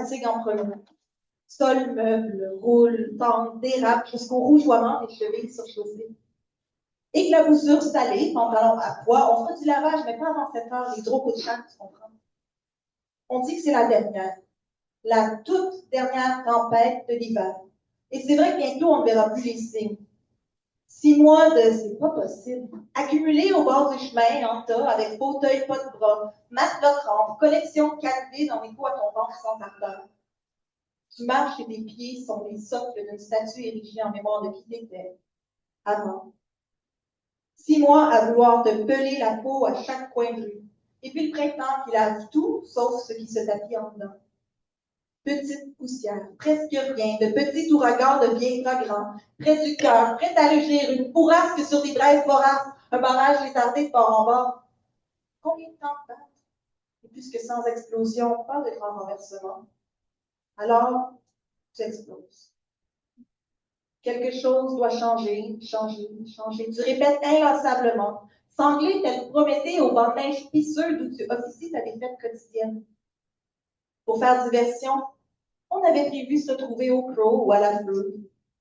fatigue en premier. Sol, meuble, roule, tente, dérape jusqu'au rougeoiement des chevilles surchaussées. Éclaboussure salée, pantalon à poids, on fera du lavage, mais pas avant 7 heures, les gros coups de chaque, tu comprends? On dit que c'est la dernière, la toute dernière tempête de l'hiver. Et c'est vrai que bientôt, on ne verra plus les signes. 6 mois de c'est pas possible. Accumulés au bord du chemin, en tas, avec fauteuil, pas de bras, matelas trempe, collection de canapés dans les coups à ton ventre sans ardeur. Tu marches et tes pieds sont les socles d'une statue érigée en mémoire de qui t'étais avant. 6 mois à vouloir te peler la peau à chaque coin de rue. Et puis le printemps qui lave tout, sauf ce qui se tapit en dedans. Petite poussière, presque rien, de petits ouragans deviennent grands, près du cœur, prêt à rugir, une bourrasque sur des braises voraces, un barrage retardé de bord en bord. Combien de temps passe? Et puisque sans explosion, pas de grand renversement. Alors, tu exploses. Quelque chose doit changer, changer, changer. Tu répètes inlassablement, sanglé tel Prométhée au banc de neige pisseux d'où tu officies ta défaite quotidienne. Pour faire diversion, on avait prévu se trouver au Crow ou à la Fleur.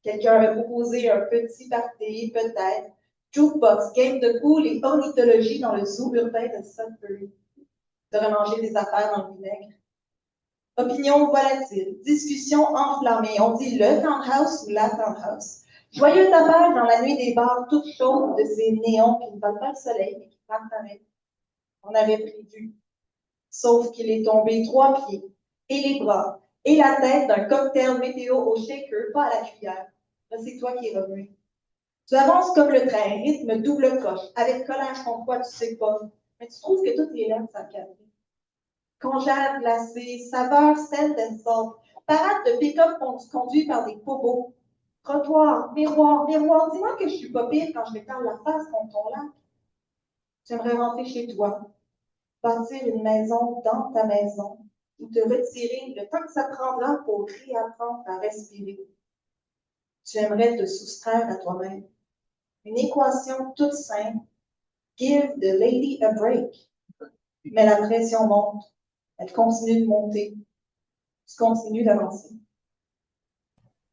Quelqu'un avait proposé un petit party, peut-être, jukebox, game de poule et ornithologie dans le zoo urbain de Sudbury. De remanger des affaires dans le vinaigre. Opinions volatiles, discussions enflammées. On dit le townhouse ou la townhouse. Joyeux tapage dans la nuit des bars toutes chaudes de ces néons qui ne battent pas le soleil mais qui partent pareil. On avait prévu. Sauf qu'il est tombé 3 pieds, et les bras, et la tête d'un cocktail météo au shaker, pas à la cuillère. Là, c'est toi qui es revenu. Tu avances comme le train, rythme double coche, avec collage contre quoi tu sais pas, mais tu trouves que toutes les lèvres s'encadrent. Congèle glacé, saveur sand and salt, parade de pick-up conduit par des pobos. Trottoir, miroir, miroir, dis-moi que je suis pas pire quand je m'étale la face contre ton lac. J'aimerais rentrer chez toi, bâtir une maison dans ta maison, ou te retirer le temps que ça prendra pour réapprendre à respirer. Tu aimerais te soustraire à toi-même. Une équation toute simple, give the lady a break. Mais la pression monte, elle continue de monter. Tu continues d'avancer.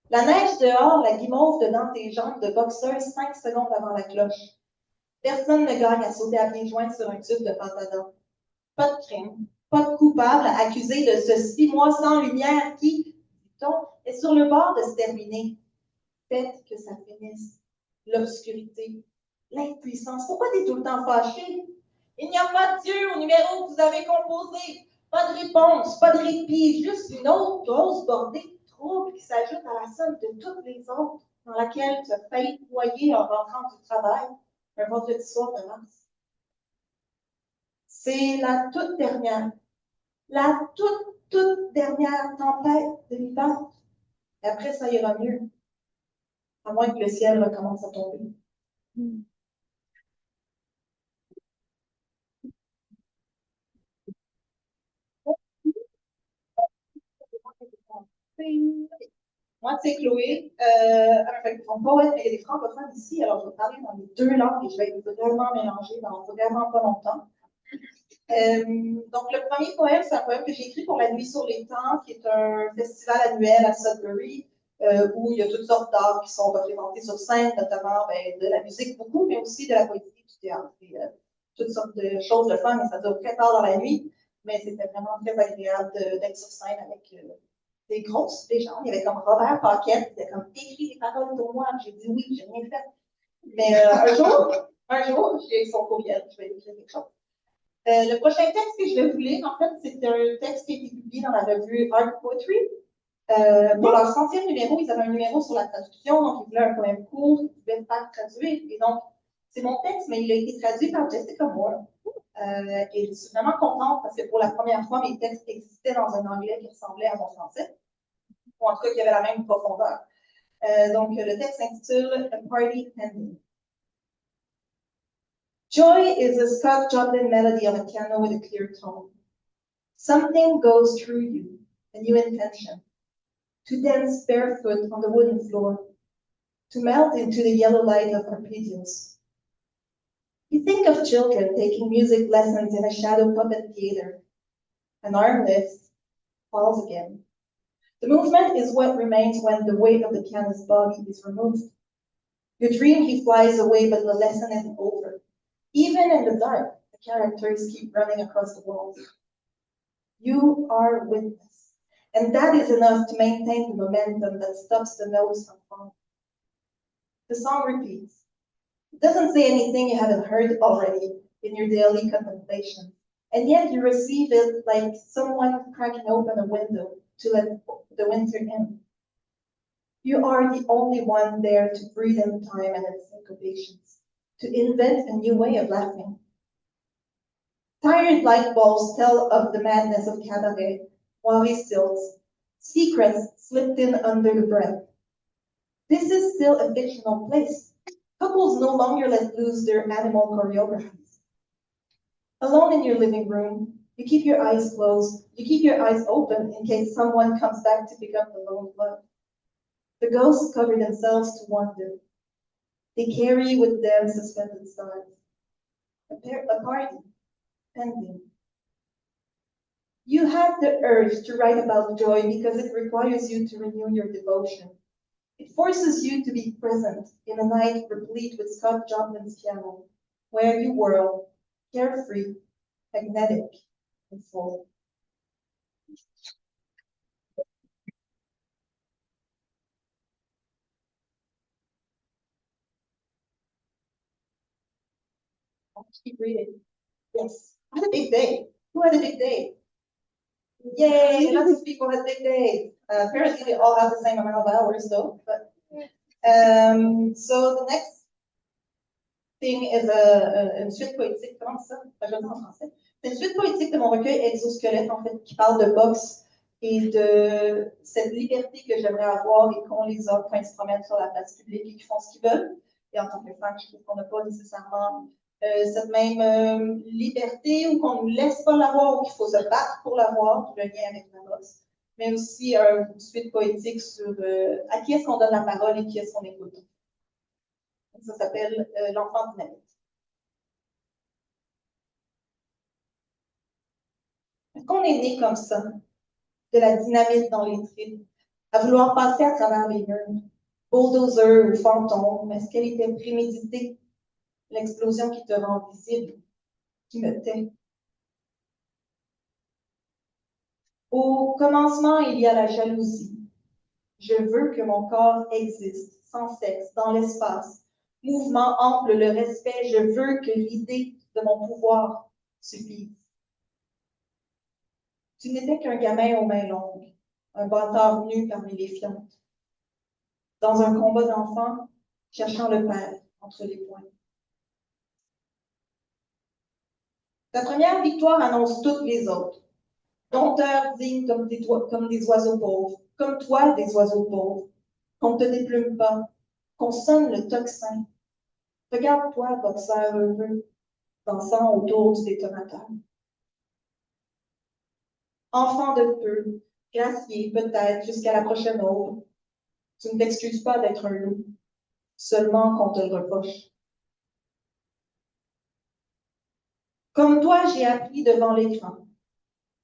La neige dehors, la guimauve dedans tes jambes de boxeur 5 secondes avant la cloche. Personne ne gagne à sauter à pieds joints sur un tube de pantadon. Pas de crime, pas de coupable accusé de ce 6 mois sans lumière qui, dit-on, est sur le bord de se terminer. Faites que ça finisse. L'obscurité, l'impuissance. Pourquoi tu es tout le temps fâché? Il n'y a pas de Dieu au numéro que vous avez composé. Pas de réponse, pas de répit, juste une autre grosse bordée de troubles qui s'ajoute à la somme de toutes les autres dans laquelle tu as failli te noyer en rentrant du travail un vendredi soir de mars. C'est la toute dernière dernière tempête de l'hiver. Et après, ça ira mieux. À moins que le ciel recommence à tomber. Moi, c'est Chloé. Mon poète, il y a des francophones ici, alors je vais parler dans les 2 langues et je vais être vraiment mélangée dans vraiment pas longtemps. Donc, le premier poème, c'est un poème que j'ai écrit pour La Nuit sur les Temps, qui est un festival annuel à Sudbury, où il y a toutes sortes d'arts qui sont représentés sur scène, notamment de la musique beaucoup, mais aussi de la poésie, du théâtre, et toutes sortes de choses de fun, et ça dure très tard dans la nuit, mais c'était vraiment très agréable d'être sur scène avec des grosses légendes. Il y avait comme Robert Paquette, qui avait comme écrit les paroles pour moi, j'ai dit oui, j'ai rien fait. Mais un jour, j'ai son courriel, je vais écrire quelque chose. Le prochain texte que je vais vous lire, en fait, c'est un texte qui a été publié dans la revue Art Poetry. Pour leur 100e numéro, ils avaient un numéro sur la traduction, donc ils voulaient un poème court, ils pouvaient faire traduire. Et donc, c'est mon texte, mais il a été traduit par Jessica Moore. Et je suis vraiment contente parce que pour la première fois, mes textes existaient dans un anglais qui ressemblait à mon français, ou en tout cas qui avait la même profondeur. Donc, le texte s'intitule A Party Pending. Joy is a Scott Joplin melody of a piano with a clear tone. Something goes through you, a new intention, to dance barefoot on the wooden floor, to melt into the yellow light of arpeggios. You think of children taking music lessons in a shadow puppet theater. An arm lifts, falls again. The movement is what remains when the weight of the pianist's body is removed. You dream he flies away, but the lesson isn't over. Even in the dark, the characters keep running across the walls. You are witness, and that is enough to maintain the momentum that stops the notes from falling. The song repeats. It doesn't say anything you haven't heard already in your daily contemplation, and yet you receive it like someone cracking open a window to let the winter in. You are the only one there to breathe in time and its syncopations, to invent a new way of laughing. Tired light bulbs tell of the madness of cabaret, wari stilts, secrets slipped in under the breath. This is still a fictional place. Couples no longer let loose their animal choreographies. Alone in your living room, you keep your eyes closed, you keep your eyes open in case someone comes back to pick up the lone love. The ghosts cover themselves to wander. They carry with them suspended stars. A party, pending. You have the urge to write about joy because it requires you to renew your devotion. It forces you to be present in a night replete with Scott Joplin's piano, where you whirl, carefree, magnetic, and full. I'll keep reading. Yes. I had a big day. Who had a big day? Yay, lots of people had big days. Apparently they all have the same amount of hours though. But so the next thing is une suite poétique. Comment ça? Je vais le dire en français. C'est une suite poétique de mon recueil Exosquelette, en fait, qui parle de boxe et de cette liberté que j'aimerais avoir et qu'ont les hommes quand ils se promènent sur la place publique et qu'ils font ce qu'ils veulent. Et en tant que femme, je trouve qu'on n'a pas nécessairement cette même liberté ou qu'on ne nous laisse pas l'avoir ou qu'il faut se battre pour l'avoir, le lien avec la boxe. Mais aussi une suite poétique sur à qui est-ce qu'on donne la parole et qui est-ce qu'on écoute. Ça s'appelle L'enfant dynamique. Est-ce qu'on est né comme ça, de la dynamite dans les tripes, à vouloir passer à travers les murs, bulldozer ou fantôme? Est-ce qu'elle était préméditée? L'explosion qui te rend visible, qui me tait. Au commencement, il y a la jalousie. Je veux que mon corps existe, sans sexe, dans l'espace. Mouvement ample, le respect. Je veux que l'idée de mon pouvoir suffise. Tu n'étais qu'un gamin aux mains longues, un bâtard nu parmi les fientes. Dans un combat d'enfants, cherchant le père entre les poings. Ta première victoire annonce toutes les autres. Dompteurs dignes comme des oiseaux pauvres, comme toi des oiseaux pauvres, qu'on ne te déplume pas, qu'on sonne le tocsin. Regarde-toi, boxeur heureux, dansant autour du détonateur. Enfant de peu, gracié peut-être jusqu'à la prochaine aube, tu ne t'excuses pas d'être un loup, seulement qu'on te le reproche. Comme toi, j'ai appris devant l'écran.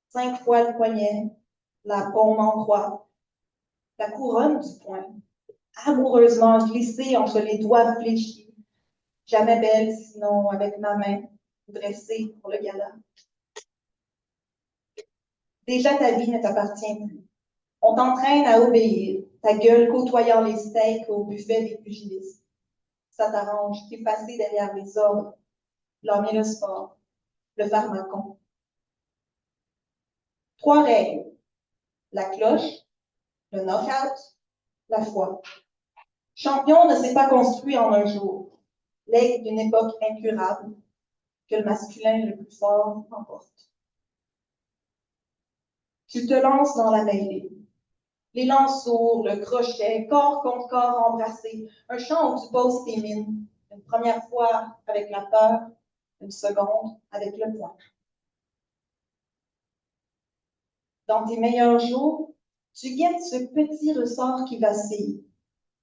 5 fois le poignet, la paume en croix, la couronne du poing, amoureusement glissée entre les doigts fléchis, jamais belle sinon avec ma main dressée pour le gala. Déjà ta vie ne t'appartient plus. On t'entraîne à obéir, ta gueule côtoyant les steaks au buffet des pugilistes. Ça t'arrange, t'effacer derrière les ordres, blâmer le sport, le pharmacon. 3 règles. La cloche, le knock-out, la foi. Champion ne s'est pas construit en un jour. L'aigle d'une époque incurable, que le masculin le plus fort emporte. Tu te lances dans la mêlée. L'élan sourd, le crochet, corps contre corps embrassé, un chant où tu poses tes mines. Une première fois avec la peur, une seconde avec le poing. Dans tes meilleurs jours, tu guettes ce petit ressort qui vacille.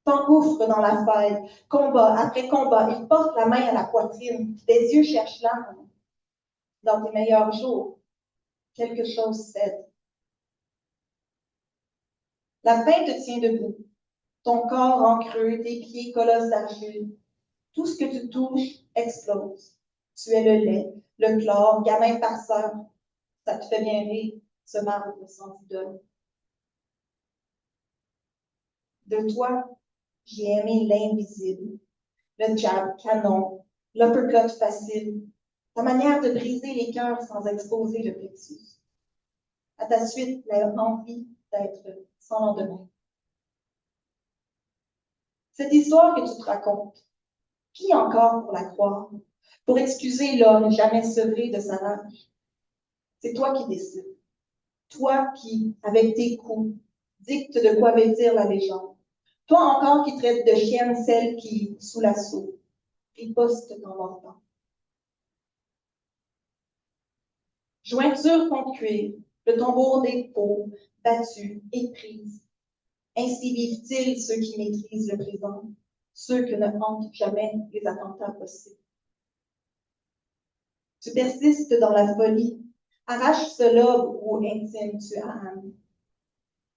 T'engouffres dans la faille, combat après combat, il porte la main à la poitrine, tes yeux cherchent l'arme. Dans tes meilleurs jours, quelque chose cède. La faim te tient debout, ton corps en creux, tes pieds colosses d'argile. Tout ce que tu touches explose. Tu es le lait, le chlore, gamin farceur. Ça te fait bien rire, ce marbre sans idole. De toi, j'ai aimé l'invisible, le jab canon, l'uppercut facile, ta manière de briser les cœurs sans exposer le plexus. À ta suite, l'envie d'être sans lendemain. Cette histoire que tu te racontes, qui encore pour la croire, pour excuser l'homme jamais sevré de sa rage? C'est toi qui décides. Toi qui, avec tes coups, dictes de quoi vêtir la légende. Toi encore qui traite de chienne celle qui, sous l'assaut, riposte dans longtemps. Jointure contre cuir, le tambour des peaux, battus, éprise. Ainsi vivent-ils ceux qui maîtrisent le présent, ceux que ne hantent jamais les attentats possibles. Tu persistes dans la folie, arrache ce lobe où intime tu as âme.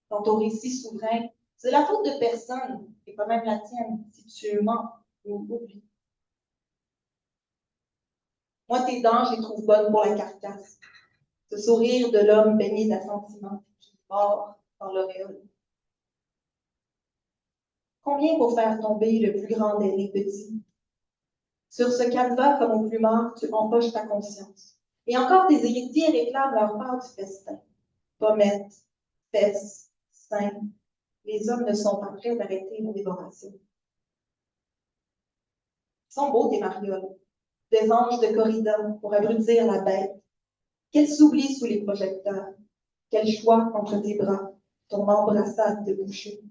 Dans ton récit souverain, c'est la faute de personne, et pas même la tienne, si tu mens ou oublies. Moi, tes dents, je les trouve bonnes pour la carcasse. Ce sourire de l'homme baigné d'assentiment qui mord dans l'auréole. Combien pour faire tomber le plus grand des petits? Sur ce canevas comme au plumard, tu empoches ta conscience. Et encore tes héritiers réclament leur part du festin. Pommettes, fesses, seins. Les hommes ne sont pas prêts d'arrêter la dévoration. Ils sont beaux tes marioles, des anges de corrida pour abrutir la bête. Qu'elle s'oublie sous les projecteurs. Quel choix entre tes bras, ton embrassade de boucher.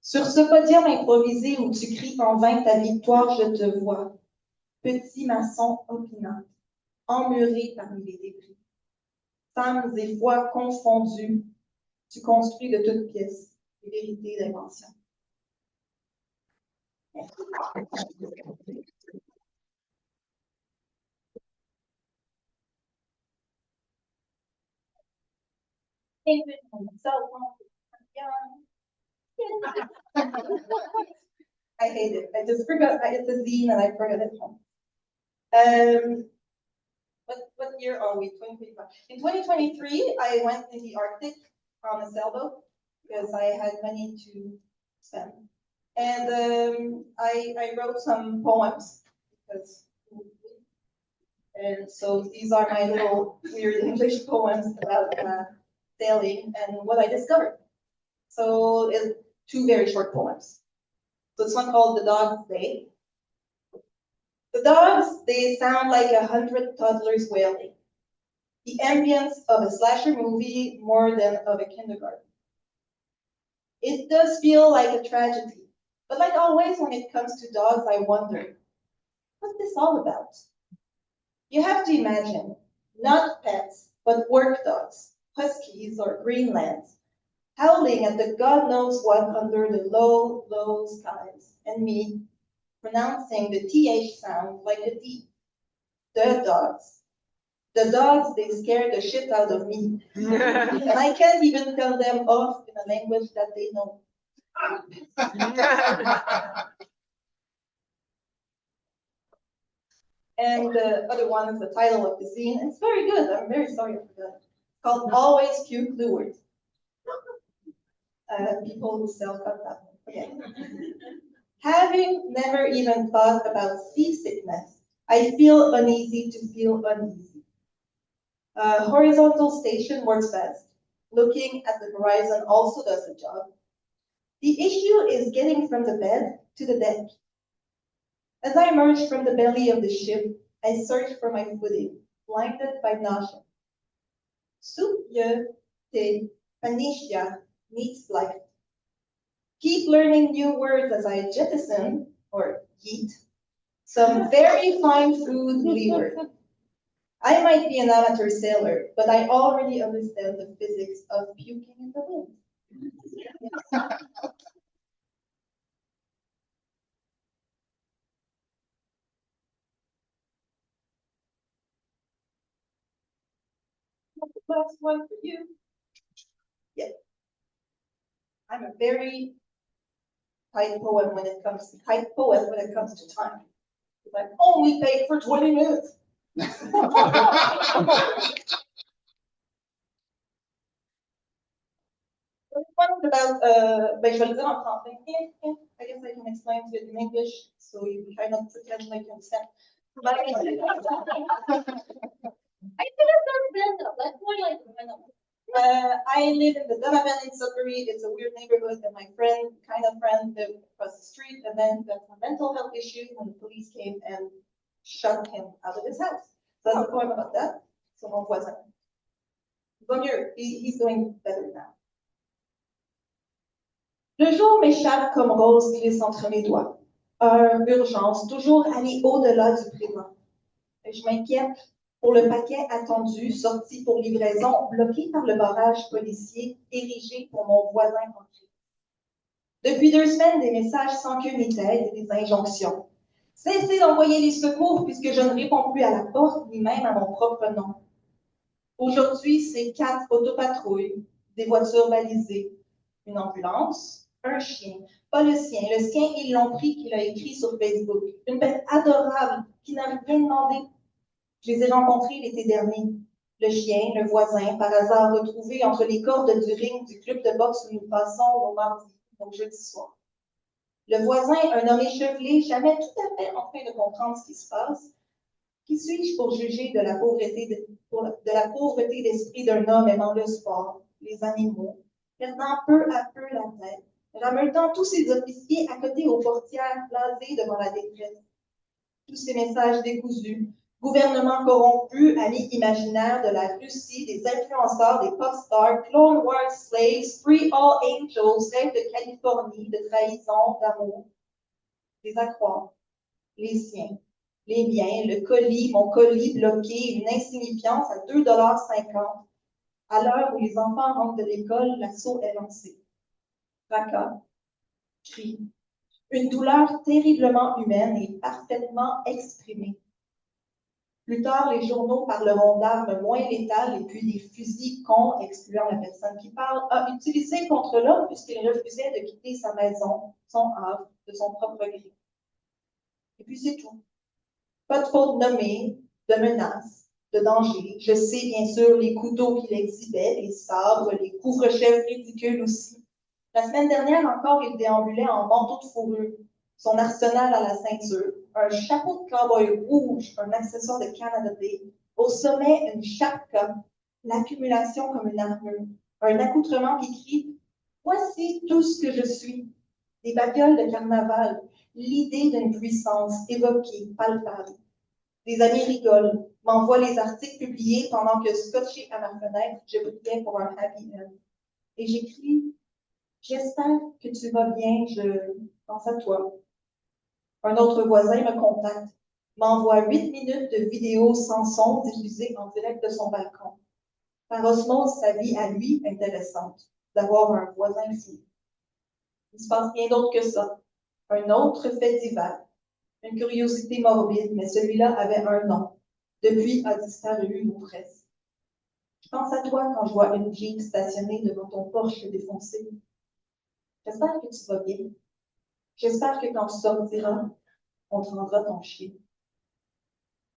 Sur ce podium improvisé où tu cries en vain ta victoire, je te vois. Petit maçon opinant, emmuré parmi les débris. Femmes et foi confondues, tu construis de toutes pièces les vérités d'invention. I hate it. I just forgot. It's a zine and I forgot it home. What year are we? 2025. In 2023, I went in the Arctic on a sailboat because I had money to spend. And I wrote some poems because, and so these are my little weird English poems about sailing and what I discovered. So it's two very short poems. So this one called The Dog's Day. The dogs, they sound like 100 toddlers wailing. The ambience of a slasher movie more than of a kindergarten. It does feel like a tragedy, but like always when it comes to dogs, I wonder, what's this all about? You have to imagine, not pets, but work dogs, huskies or Greenlands, howling at the God knows what under the low, low skies, and me pronouncing the TH sound like a D. The dogs. The dogs, they scare the shit out of me. And I can't even tell them off in a language that they know. And the other one is the title of the zine. It's very good. I'm very sorry for that. It's called Always Puke Lured. People who sell cut that one. Okay. Having never even thought about seasickness, I feel uneasy to feel uneasy. Horizontal station works best. Looking at the horizon also does the job. The issue is getting from the bed to the deck. As I emerge from the belly of the ship, I search for my footing, blinded by nausea. Soup ye te panisha meets life. Keep learning new words as I jettison, or yeet, some very fine food leeward. I might be an amateur sailor, but I already understand the physics of puking in the wind. Last one for you. Yeah. I'm a very tight poet when it comes to time. I'm only paid for 20 minutes. What about, ben, je vais le dire en français. I guess I can explain to it in English, so you kind of pretend like you understand. But I could have done Randall. That's more like Randall. I live in the Donovan in Sudbury. It's a weird neighborhood, and my friend lived across the street, and then got a mental health issue when the police came and shut him out of his house. So that's a poem about that. So mon voisin. Bon, he's doing better now. Le jour m'échappe comme rose glisse entre mes doigts. Urgence, toujours aller au-delà du présent. Je m'inquiète pour le paquet attendu, sorti pour livraison, bloqué par le barrage policier érigé pour mon voisin en crise. Depuis 2 semaines, des messages sans queue ni tête et des injonctions. Cessez d'envoyer les secours puisque je ne réponds plus à la porte ni même à mon propre nom. Aujourd'hui, c'est 4 autopatrouilles, des voitures balisées, une ambulance, un chien, pas le sien. Le sien, ils l'ont pris, qu'il a écrit sur Facebook. Une bête adorable qui n'a rien demandé. Je les ai rencontrés l'été dernier. Le chien, le voisin, par hasard retrouvé entre les cordes du ring du club de boxe où nous passons au mardi, donc jeudi soir. Le voisin, un homme échevelé, jamais tout à fait en train de comprendre ce qui se passe. Qui suis-je pour juger de la pauvreté d'esprit d'un homme aimant le sport, les animaux, perdant peu à peu la tête, rameutant tous ses officiers à côté aux portières blasées devant la détresse. Tous ces messages décousus, gouvernement corrompu, amis imaginaires de la Russie, des influenceurs, des pop stars, Clone Wars slaves, Free All Angels, rêves de Californie, de trahison, d'amour. Les accroire, les siens, les miens, le colis, mon colis bloqué, une insignifiance à 2,50 $. À l'heure où les enfants rentrent de l'école, l'assaut est lancé. Fracas, cris, une douleur terriblement humaine et parfaitement exprimée. Plus tard, les journaux parleront d'armes moins létales et puis des fusils cons, excluant la personne qui parle, a utilisé contre l'homme puisqu'il refusait de quitter sa maison, son havre, de son propre gré. Et puis c'est tout. Pas de faute nommée, de menaces, de danger. Je sais bien sûr les couteaux qu'il exhibait, les sabres, les couvre-chefs ridicules aussi. La semaine dernière encore, il déambulait en manteau de fourrure, son arsenal à la ceinture, un chapeau de cow-boy rouge, un accessoire de Canada Day, au sommet une chapka, l'accumulation comme une armure, un accoutrement qui crie « Voici tout ce que je suis ». Des babioles de carnaval, l'idée d'une puissance évoquée, palpable. Des amis rigolent, m'envoient les articles publiés pendant que, scotché à ma fenêtre, je priais pour un happy end. Et j'écris « J'espère que tu vas bien, je pense à toi ». Un autre voisin me contacte, m'envoie 8 minutes de vidéos sans son diffusées en direct de son balcon. Par osmose, sa vie à lui intéressante, d'avoir un voisin fou. Il ne se passe rien d'autre que ça. Un autre fait divers. Une curiosité morbide, mais celui-là avait un nom. Depuis, a disparu ou presque. Je pense à toi quand je vois une Jeep stationnée devant ton Porsche défoncé. J'espère que tu vas bien. J'espère que quand tu sortiras, on te rendra ton chien.